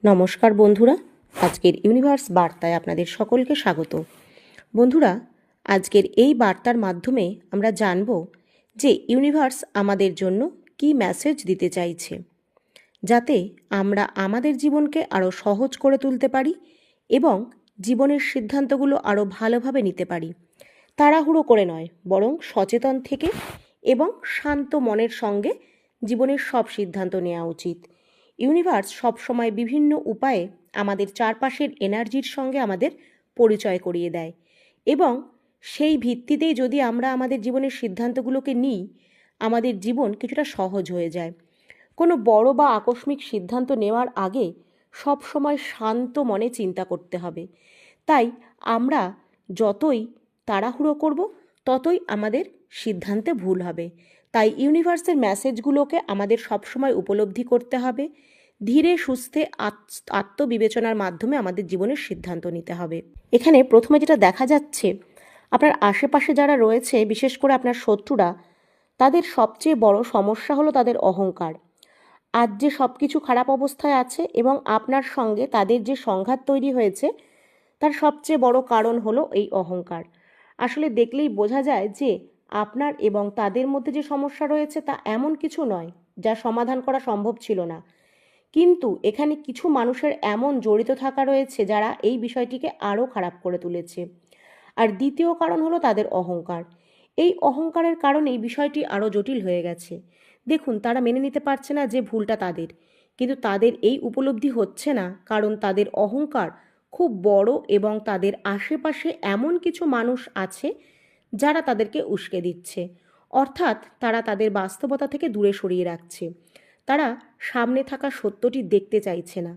নমস্কার বন্ধুরা, আজকের ইউনিভার্স বার্তায় আপনাদের সকলকে স্বাগত। বন্ধুরা, আজকের এই বার্তার মাধ্যমে আমরা জানব যে ইউনিভার্স আমাদের জন্য কী মেসেজ দিতে চাইছে, যাতে আমরা আমাদের জীবনকে আরও সহজ করে তুলতে পারি এবং জীবনের সিদ্ধান্তগুলো আরও ভালোভাবে নিতে পারি। তাড়াহুড়ো করে নয়, বরং সচেতন থেকে এবং শান্ত মনের সঙ্গে জীবনের সব সিদ্ধান্ত নেওয়া উচিত। ইউনিভার্স সবসময় বিভিন্ন উপায়ে আমাদের চারপাশের এনার্জির সঙ্গে আমাদের পরিচয় করিয়ে দেয় এবং সেই ভিত্তিতেই যদি আমরা আমাদের জীবনের সিদ্ধান্তগুলোকে নিই, আমাদের জীবন কিছুটা সহজ হয়ে যায়। কোনো বড় বা আকস্মিক সিদ্ধান্ত নেওয়ার আগে সব সময় শান্ত মনে চিন্তা করতে হবে। তাই আমরা যতই তাড়াহুড়ো করব, ততই আমাদের সিদ্ধান্তে ভুল হবে। তাই ইউনিভার্সের মেসেজগুলোকে আমাদের সবসময় উপলব্ধি করতে হবে। ধীরে সুস্থে আত্মবিবেচনার মাধ্যমে আমাদের জীবনের সিদ্ধান্ত নিতে হবে। এখানে প্রথমে যেটা দেখা যাচ্ছে, আপনার আশেপাশে যারা রয়েছে, বিশেষ করে আপনার শত্রুরা, তাদের সবচেয়ে বড় সমস্যা হলো তাদের অহংকার। আজ যে সব কিছু খারাপ অবস্থায় আছে এবং আপনার সঙ্গে তাদের যে সংঘাত তৈরি হয়েছে, তার সবচেয়ে বড় কারণ হলো এই অহংকার। আসলে দেখলেই বোঝা যায় যে আপনার এবং তাদের মধ্যে যে সমস্যা রয়েছে তা এমন কিছু নয় যা সমাধান করা সম্ভব ছিল না, কিন্তু এখানে কিছু মানুষের এমন জড়িত থাকা রয়েছে যারা এই বিষয়টিকে আরও খারাপ করে তুলেছে। আর দ্বিতীয় কারণ হলো তাদের অহংকার। এই অহংকারের কারণে এই বিষয়টি আরও জটিল হয়ে গেছে। দেখুন, তারা মেনে নিতে পারছে না যে ভুলটা তাদের, কিন্তু তাদের এই উপলব্ধি হচ্ছে না কারণ তাদের অহংকার খুব বড় এবং তাদের আশেপাশে এমন কিছু মানুষ আছে যারা তাদেরকে উস্কে দিচ্ছে, অর্থাৎ তারা তাদের বাস্তবতা থেকে দূরে সরিয়ে রাখছে। তারা সামনে থাকা সত্যটি দেখতে চাইছে না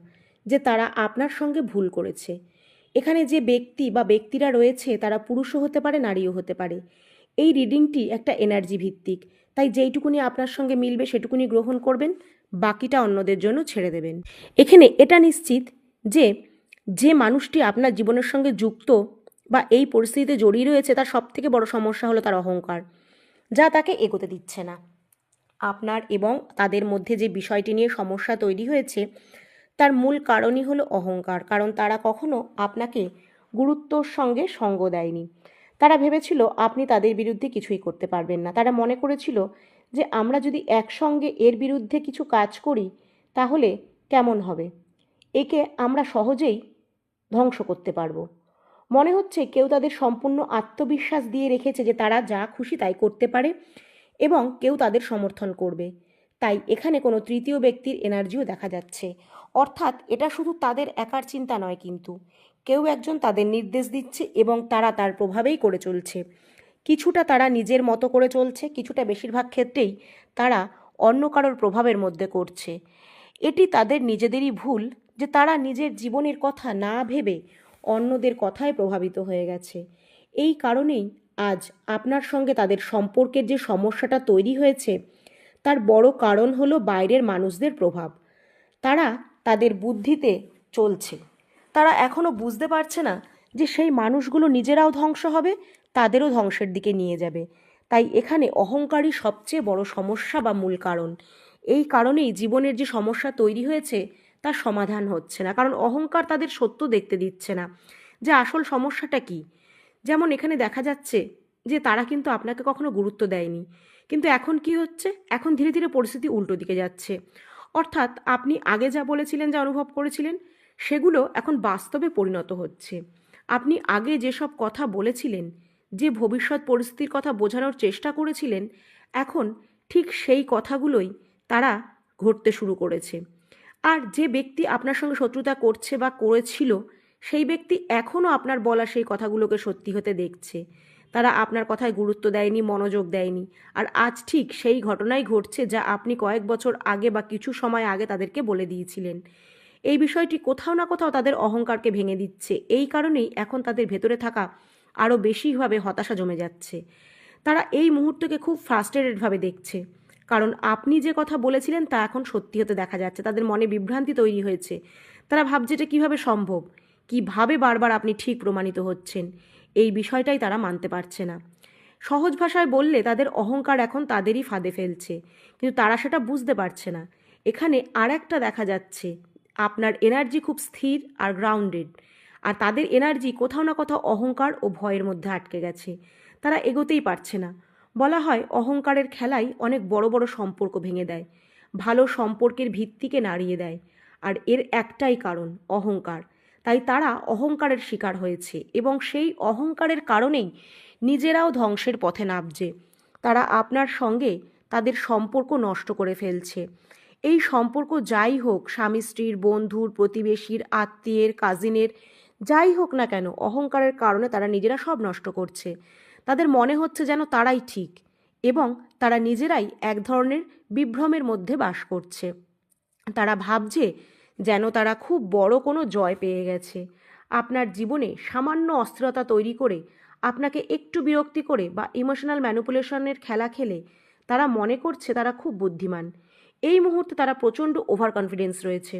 যে তারা আপনার সঙ্গে ভুল করেছে। এখানে যে ব্যক্তি বা ব্যক্তিরা রয়েছে তারা পুরুষও হতে পারে, নারীও হতে পারে। এই রিডিংটি একটা এনার্জি ভিত্তিক, তাই যেইটুকুনি আপনার সঙ্গে মিলবে সেটুকুনি গ্রহণ করবেন, বাকিটা অন্যদের জন্য ছেড়ে দেবেন। এখানে এটা নিশ্চিত যে যে মানুষটি আপনার জীবনের সঙ্গে যুক্ত বা এই পরিস্থিতিতে জড়িয়ে রয়েছে, তার সবথেকে বড় সমস্যা হলো তার অহংকার, যা তাকে এগোতে দিচ্ছে না। আপনার এবং তাদের মধ্যে যে বিষয়টি নিয়ে সমস্যা তৈরি হয়েছে, তার মূল কারণই হলো অহংকার। কারণ তারা কখনো আপনাকে গুরুত্বর সঙ্গে সঙ্গ দেয়নি। তারা ভেবেছিল আপনি তাদের বিরুদ্ধে কিছুই করতে পারবেন না। তারা মনে করেছিল যে আমরা যদি একসঙ্গে এর বিরুদ্ধে কিছু কাজ করি তাহলে কেমন হবে, একে আমরা সহজেই ধ্বংস করতে পারবো। মনে হচ্ছে কেউ তাদের সম্পূর্ণ আত্মবিশ্বাস দিয়ে রেখেছে যে তারা যা খুশি তাই করতে পারে এবং কেউ তাদের সমর্থন করবে। তাই এখানে কোনো তৃতীয় ব্যক্তির এনার্জিও দেখা যাচ্ছে, অর্থাৎ এটা শুধু তাদের একার চিন্তা নয়, কিন্তু কেউ একজন তাদের নির্দেশ দিচ্ছে এবং তারা তার প্রভাবেই করে চলছে। কিছুটা তারা নিজের মতো করে চলছে, কিছুটা বেশিরভাগ ক্ষেত্রেই তারা অন্য কারোর প্রভাবের মধ্যে করছে। এটি তাদের নিজেদেরই ভুল যে তারা নিজের জীবনের কথা না ভেবে অন্যদের কথায় প্রভাবিত হয়ে গেছে। এই কারণেই আজ আপনার সঙ্গে তাদের সম্পর্কের যে সমস্যাটা তৈরি হয়েছে, তার বড় কারণ হলো বাইরের মানুষদের প্রভাব। তারা তাদের বুদ্ধিতে চলছে। তারা এখনও বুঝতে পারছে না যে সেই মানুষগুলো নিজেরাও ধ্বংস হবে, তাদেরও ধ্বংসের দিকে নিয়ে যাবে। তাই এখানে অহংকারই সবচেয়ে বড় সমস্যা বা মূল কারণ। এই কারণেই জীবনের যে সমস্যা তৈরি হয়েছে তার সমাধান হচ্ছে না, কারণ অহংকার তাদের সত্য দেখতে দিচ্ছে না যে আসল সমস্যাটা কী। যেমন এখানে দেখা যাচ্ছে যে তারা কিন্তু আপনাকে কখনো গুরুত্ব দেয়নি, কিন্তু এখন কি হচ্ছে, এখন ধীরে ধীরে পরিস্থিতি উল্টো দিকে যাচ্ছে। অর্থাৎ আপনি আগে যা বলেছিলেন, যা অনুভব করেছিলেন, সেগুলো এখন বাস্তবে পরিণত হচ্ছে। আপনি আগে যেসব কথা বলেছিলেন, যে ভবিষ্যৎ পরিস্থিতির কথা বোঝানোর চেষ্টা করেছিলেন, এখন ঠিক সেই কথাগুলোই তারা ঘটতে শুরু করেছে। আর যে ব্যক্তি আপনার সঙ্গে শত্রুতা করছে বা করেছিল, সেই ব্যক্তি এখনও আপনার বলা সেই কথাগুলোকে সত্যি হতে দেখছে। তারা আপনার কথায় গুরুত্ব দেয়নি, মনোযোগ দেয়নি। আর আজ ঠিক সেই ঘটনাই ঘটছে যা আপনি কয়েক বছর আগে বা কিছু সময় আগে তাদেরকে বলে দিয়েছিলেন। এই বিষয়টি কোথাও না কোথাও তাদের অহংকারকে ভেঙে দিচ্ছে। এই কারণেই এখন তাদের ভেতরে থাকা আরও বেশিভাবে হতাশা জমে যাচ্ছে। তারা এই মুহূর্তকে খুব ফ্রাস্ট্রেটেডভাবে দেখছে, কারণ আপনি যে কথা বলেছিলেন তা এখন সত্যি হতে দেখা যাচ্ছে। তাদের মনে বিভ্রান্তি তৈরি হয়েছে। তারা ভাবছে এটা কীভাবে সম্ভব, কীভাবে বারবার আপনি ঠিক প্রমাণিত হচ্ছেন। এই বিষয়টাই তারা মানতে পারছে না। সহজ ভাষায় বললে তাদের অহংকার এখন তাদেরই ফাঁদে ফেলছে, কিন্তু তারা সেটা বুঝতে পারছে না। এখানে আর একটা দেখা যাচ্ছে, আপনার এনার্জি খুব স্থির আর গ্রাউন্ডেড, আর তাদের এনার্জি কোথাও না কোথাও অহংকার ও ভয়ের মধ্যে আটকে গেছে। তারা এগোতেই পারছে না। বলা হয় অহংকারের খেলাই অনেক বড় বড় সম্পর্ক ভেঙে দেয়, ভালো সম্পর্কের ভিত্তিকে নাড়িয়ে দেয়। আর এর একটাই কারণ, অহংকার। তাই তারা অহংকারের শিকার হয়েছে এবং সেই অহংকারের কারণেই নিজেরাও ধ্বংসের পথে নামছে। তারা আপনার সঙ্গে তাদের সম্পর্ক নষ্ট করে ফেলছে। এই সম্পর্ক যাই হোক, স্বামী স্ত্রীর, বন্ধুর, প্রতিবেশীর, আত্মীয়ের, কাজিনের, যাই হোক না কেন, অহংকারের কারণে তারা নিজেরা সব নষ্ট করছে। তাদের মনে হচ্ছে যেন তারাই ঠিক, এবং তারা নিজেরাই এক ধরনের বিভ্রমের মধ্যে বাস করছে। তারা ভাবছে যেন তারা খুব বড় কোনো জয় পেয়ে গেছে। আপনার জীবনে সামান্য অস্থিরতা তৈরি করে, আপনাকে একটু বিরক্তি করে বা ইমোশনাল ম্যানিপুলেশনের খেলা খেলে তারা মনে করছে তারা খুব বুদ্ধিমান। এই মুহূর্তে তারা প্রচণ্ড ওভার কনফিডেন্স রয়েছে,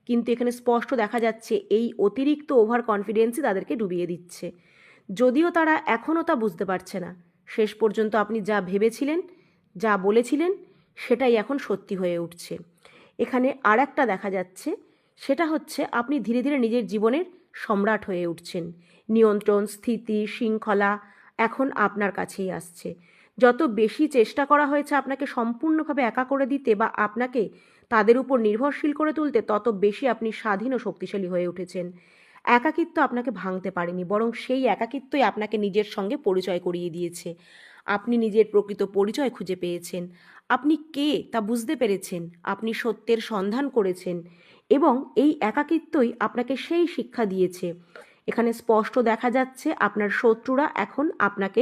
কিন্তু এখানে স্পষ্ট দেখা যাচ্ছে এই অতিরিক্ত ওভার কনফিডেন্সই তাদেরকে ডুবিয়ে দিচ্ছে। যদিও তারা এখনও তা বুঝতে পারছে না, শেষ পর্যন্ত আপনি যা ভেবেছিলেন, যা বলেছিলেন, সেটাই এখন সত্যি হয়ে উঠছে। এখানে আর একটা দেখা যাচ্ছে, সেটা হচ্ছে আপনি ধীরে ধীরে নিজের জীবনের সম্রাট হয়ে উঠছেন। নিয়ন্ত্রণ, স্থিতি, শৃঙ্খলা এখন আপনার কাছেই আসছে। যত বেশি চেষ্টা করা হয়েছে আপনাকে সম্পূর্ণভাবে একা করে দিতে বা আপনাকে তাদের উপর নির্ভরশীল করে তুলতে, তত বেশি আপনি স্বাধীন ও শক্তিশালী হয়ে উঠেছেন। একাকিত্ব আপনাকে ভাঙতে পারেনি, বরং সেই একাকিত্বই আপনাকে নিজের সঙ্গে পরিচয় করিয়ে দিয়েছে। আপনি নিজের প্রকৃত পরিচয় খুঁজে পেয়েছেন। আপনি কে তা বুঝতে পেরেছেন। আপনি সত্যের সন্ধান করেছেন, এবং এই একাকিত্বই আপনাকে সেই শিক্ষা দিয়েছে। এখানে স্পষ্ট দেখা যাচ্ছে আপনার শত্রুরা এখন আপনাকে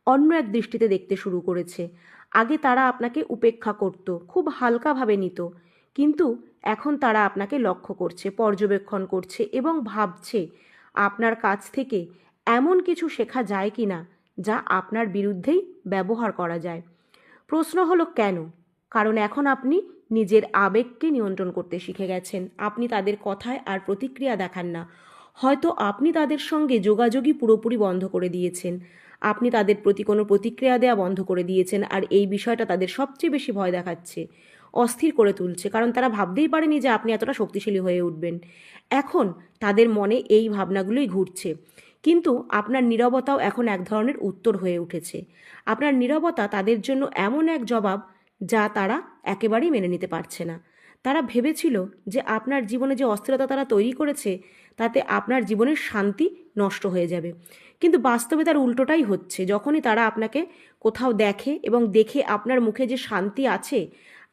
অন্য এক দৃষ্টিতে দেখতে শুরু করেছে। আগে তারা আপনাকে উপেক্ষা করত, খুব হালকাভাবে নিত, কিন্তু এখন তারা আপনাকে লক্ষ্য করছে, পর্যবেক্ষণ করছে এবং ভাবছে আপনার কাছ থেকে এমন কিছু শেখা যায় কি না যা আপনার বিরুদ্ধেই ব্যবহার করা যায়। প্রশ্ন হলো কেন? কারণ এখন আপনি নিজের আবেগকে নিয়ন্ত্রণ করতে শিখে গেছেন। আপনি তাদের কথায় আর প্রতিক্রিয়া দেখান না। হয়তো আপনি তাদের সঙ্গে যোগাযোগই পুরোপুরি বন্ধ করে দিয়েছেন। আপনি তাদের প্রতি কোনো প্রতিক্রিয়া দেওয়া বন্ধ করে দিয়েছেন, আর এই বিষয়টা তাদের সবচেয়ে বেশি ভয় দেখাচ্ছে, অস্থির করে তুলছে, কারণ তারা ভাবতেই পারেনি যে আপনি এতটা শক্তিশালী হয়ে উঠবেন। এখন তাদের মনে এই ভাবনাগুলোই ঘুরছে। কিন্তু আপনার নীরবতাও এখন এক ধরনের উত্তর হয়ে উঠেছে। আপনার নীরবতা তাদের জন্য এমন এক জবাব যা তারা একেবারেই মেনে নিতে পারছে না। তারা ভেবেছিল যে আপনার জীবনে যে অস্থিরতা তারা তৈরি করেছে, তাতে আপনার জীবনের শান্তি নষ্ট হয়ে যাবে। কিন্তু বাস্তবে তার উল্টোটাই হচ্ছে। যখনই তারা আপনাকে কোথাও দেখে এবং দেখে আপনার মুখে যে শান্তি আছে,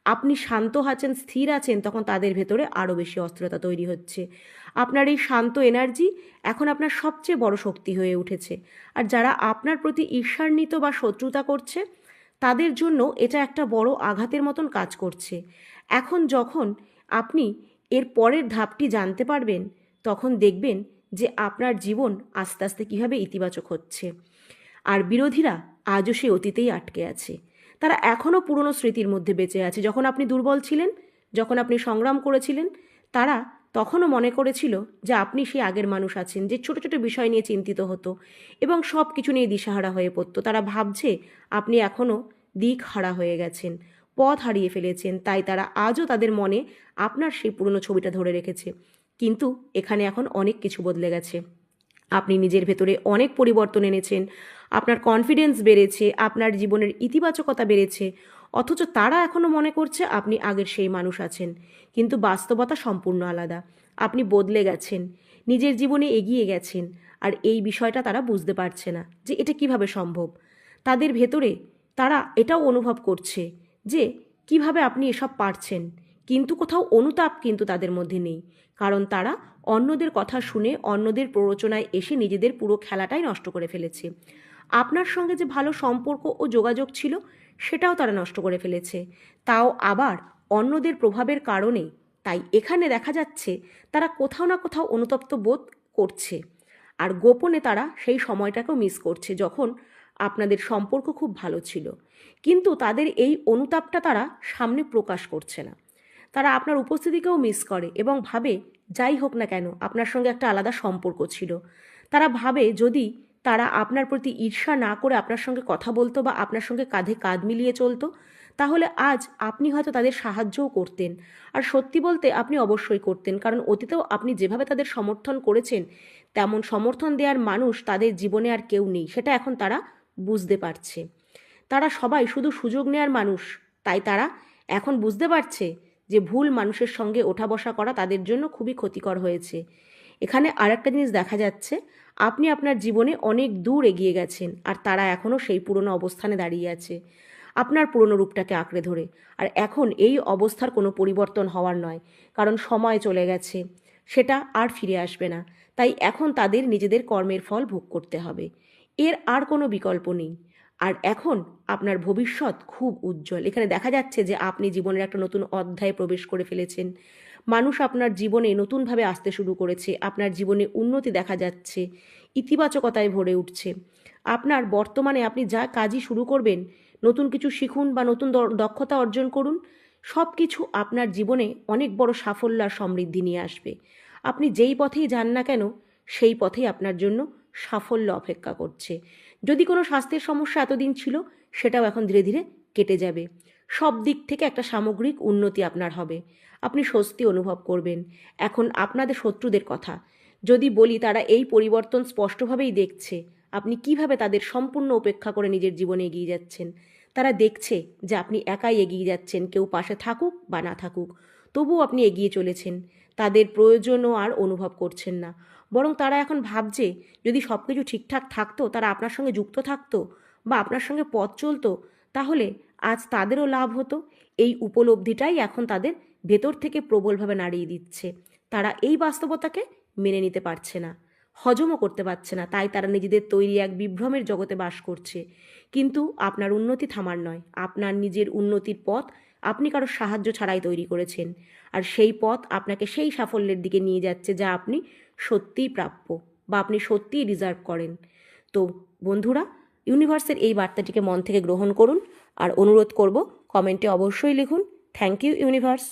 আপনি শান্ত আছেন, স্থির আছেন, তখন তাদের ভেতরে আরও বেশি অস্থিরতা তৈরি হচ্ছে। আপনার এই শান্ত এনার্জি এখন আপনার সবচেয়ে বড় শক্তি হয়ে উঠেছে। আর যারা আপনার প্রতি ঈর্ষান্বিত বা শত্রুতা করছে, তাদের জন্য এটা একটা বড় আঘাতের মতন কাজ করছে। এখন যখন আপনি এর পরের ধাপটি জানতে পারবেন, তখন দেখবেন যে আপনার জীবন আস্তে আস্তে কীভাবে ইতিবাচক হচ্ছে। আর বিরোধীরা আজও সেই অতীতেই আটকে আছে। তারা এখনও পুরনো স্মৃতির মধ্যে বেঁচে আছে। যখন আপনি দুর্বল ছিলেন, যখন আপনি সংগ্রাম করেছিলেন, তারা তখনও মনে করেছিল যে আপনি সেই আগের মানুষ আছেন, যে ছোট ছোট বিষয় নিয়ে চিন্তিত হতো এবং সব কিছু নিয়ে দিশাহারা হয়ে পড়তো। তারা ভাবছে আপনি এখনও দিক হারা হয়ে গেছেন, পথ হারিয়ে ফেলেছেন। তাই তারা আজও তাদের মনে আপনার সেই পুরনো ছবিটা ধরে রেখেছে। কিন্তু এখানে এখন অনেক কিছু বদলে গেছে। আপনি নিজের ভেতরে অনেক পরিবর্তন এনেছেন, আপনার কনফিডেন্স বেড়েছে, আপনার জীবনের ইতিবাচকতা বেড়েছে। অথচ তারা এখনও মনে করছে আপনি আগের সেই মানুষ আছেন, কিন্তু বাস্তবতা সম্পূর্ণ আলাদা। আপনি বদলে গেছেন, নিজের জীবনে এগিয়ে গেছেন, আর এই বিষয়টা তারা বুঝতে পারছে না যে এটা কিভাবে সম্ভব। তাদের ভেতরে তারা এটাও অনুভব করছে যে কিভাবে আপনি এসব পারছেন, কিন্তু কোথাও অনুতাপ কিন্তু তাদের মধ্যে নেই, কারণ তারা অন্যদের কথা শুনে, অন্যদের প্ররোচনায় এসে নিজেদের পুরো খেলাটাই নষ্ট করে ফেলেছে। আপনার সঙ্গে যে ভালো সম্পর্ক ও যোগাযোগ ছিল, সেটাও তারা নষ্ট করে ফেলেছে, তাও আবার অন্যদের প্রভাবের কারণে। তাই এখানে দেখা যাচ্ছে তারা কোথাও না কোথাও অনুতপ্ত বোধ করছে, আর গোপনে তারা সেই সময়টাকেও মিস করছে যখন আপনাদের সম্পর্ক খুব ভালো ছিল। কিন্তু তাদের এই অনুতাপটা তারা সামনে প্রকাশ করছে না। তারা আপনার উপস্থিতিকেও মিস করে এবং ভাবে যাই হোক না কেন আপনার সঙ্গে একটা আলাদা সম্পর্ক ছিল। তারা ভাবে যদি তারা আপনার প্রতি ঈর্ষা না করে আপনার সঙ্গে কথা বলতো বা আপনার সঙ্গে কাঁধে কাঁধ মিলিয়ে চলতো, তাহলে আজ আপনি হয়তো তাদের সাহায্যও করতেন। আর সত্যি বলতে আপনি অবশ্যই করতেন, কারণ অতীতেও আপনি যেভাবে তাদের সমর্থন করেছেন তেমন সমর্থন দেওয়ার মানুষ তাদের জীবনে আর কেউ নেই, সেটা এখন তারা বুঝতে পারছে। তারা সবাই শুধু সুযোগ নেওয়ার মানুষ, তাই তারা এখন বুঝতে পারছে যে ভুল মানুষের সঙ্গে ওঠা বসা করা তাদের জন্য খুবই ক্ষতিকর হয়েছে। এখানে আরেকটা জিনিস দেখা যাচ্ছে, আপনি আপনার জীবনে অনেক দূর এগিয়ে গেছেন আর তারা এখনও সেই পুরনো অবস্থানে দাঁড়িয়ে আছে আপনার পুরনো রূপটাকে আঁকড়ে ধরে। আর এখন এই অবস্থার কোনো পরিবর্তন হওয়ার নয়, কারণ সময় চলে গেছে, সেটা আর ফিরে আসবে না। তাই এখন তাদের নিজেদের কর্মের ফল ভোগ করতে হবে, এর আর কোনো বিকল্প নেই। আর এখন আপনার ভবিষ্যৎ খুব উজ্জ্বল। এখানে দেখা যাচ্ছে যে আপনি জীবনের একটা নতুন অধ্যায়ে প্রবেশ করে ফেলেছেন। মানুষ আপনার জীবনে নতুনভাবে আসতে শুরু করেছে, আপনার জীবনে উন্নতি দেখা যাচ্ছে, ইতিবাচকতায় ভরে উঠছে। আপনার বর্তমানে আপনি যা কাজই শুরু করবেন, নতুন কিছু শিখুন বা নতুন দক্ষতা অর্জন করুন, সব কিছু আপনার জীবনে অনেক বড় সাফল্য আর সমৃদ্ধি নিয়ে আসবে। আপনি যেই পথেই যান না কেন, সেই পথেই আপনার জন্য সাফল্য অপেক্ষা করছে। যদি কোনো স্বাস্থ্যের সমস্যা এতদিন ছিল, সেটাও এখন ধীরে ধীরে কেটে যাবে। সব দিক থেকে একটা সামগ্রিক উন্নতি আপনার হবে, আপনি স্বস্তি অনুভব করবেন। এখন আপনাদের শত্রুদের কথা যদি বলি, তারা এই পরিবর্তন স্পষ্টভাবেই দেখছে। আপনি কিভাবে তাদের সম্পূর্ণ উপেক্ষা করে নিজের জীবনে এগিয়ে যাচ্ছেন। তারা দেখছে যে আপনি একাই এগিয়ে যাচ্ছেন, কেউ পাশে থাকুক বা না থাকুক, তবুও আপনি এগিয়ে চলেছেন। তাদের প্রয়োজনও আর অনুভব করছেন না, বরং তারা এখন ভাবছে যদি সব কিছু ঠিকঠাক থাকতো, তারা আপনার সঙ্গে যুক্ত থাকতো বা আপনার সঙ্গে পথ চলতো, তাহলে আজ তাদেরও লাভ হতো। এই উপলব্ধিটাই এখন তাদের ভেতর থেকে প্রবলভাবে নাড়িয়ে দিচ্ছে। তারা এই বাস্তবতাকে মেনে নিতে পারছে না, হজমও করতে পারছে না, তাই তারা নিজেদের তৈরি এক বিভ্রমের জগতে বাস করছে। কিন্তু আপনার উন্নতি থামার নয়, আপনার নিজের উন্নতির পথ আপনি কারো সাহায্য ছাড়াই তৈরি করেছেন। আর সেই পথ আপনাকে সেই সাফল্যের দিকে নিয়ে যাচ্ছে যা আপনি সত্যিই প্রাপ্য বা আপনি সত্যিই ডিজার্ভ করেন। তো বন্ধুরা, ইউনিভার্সের এই বার্তাটিকে মন থেকে গ্রহণ করুন আর অনুরোধ করব, কমেন্টে অবশ্যই লিখুন থ্যাংক ইউ ইউনিভার্স।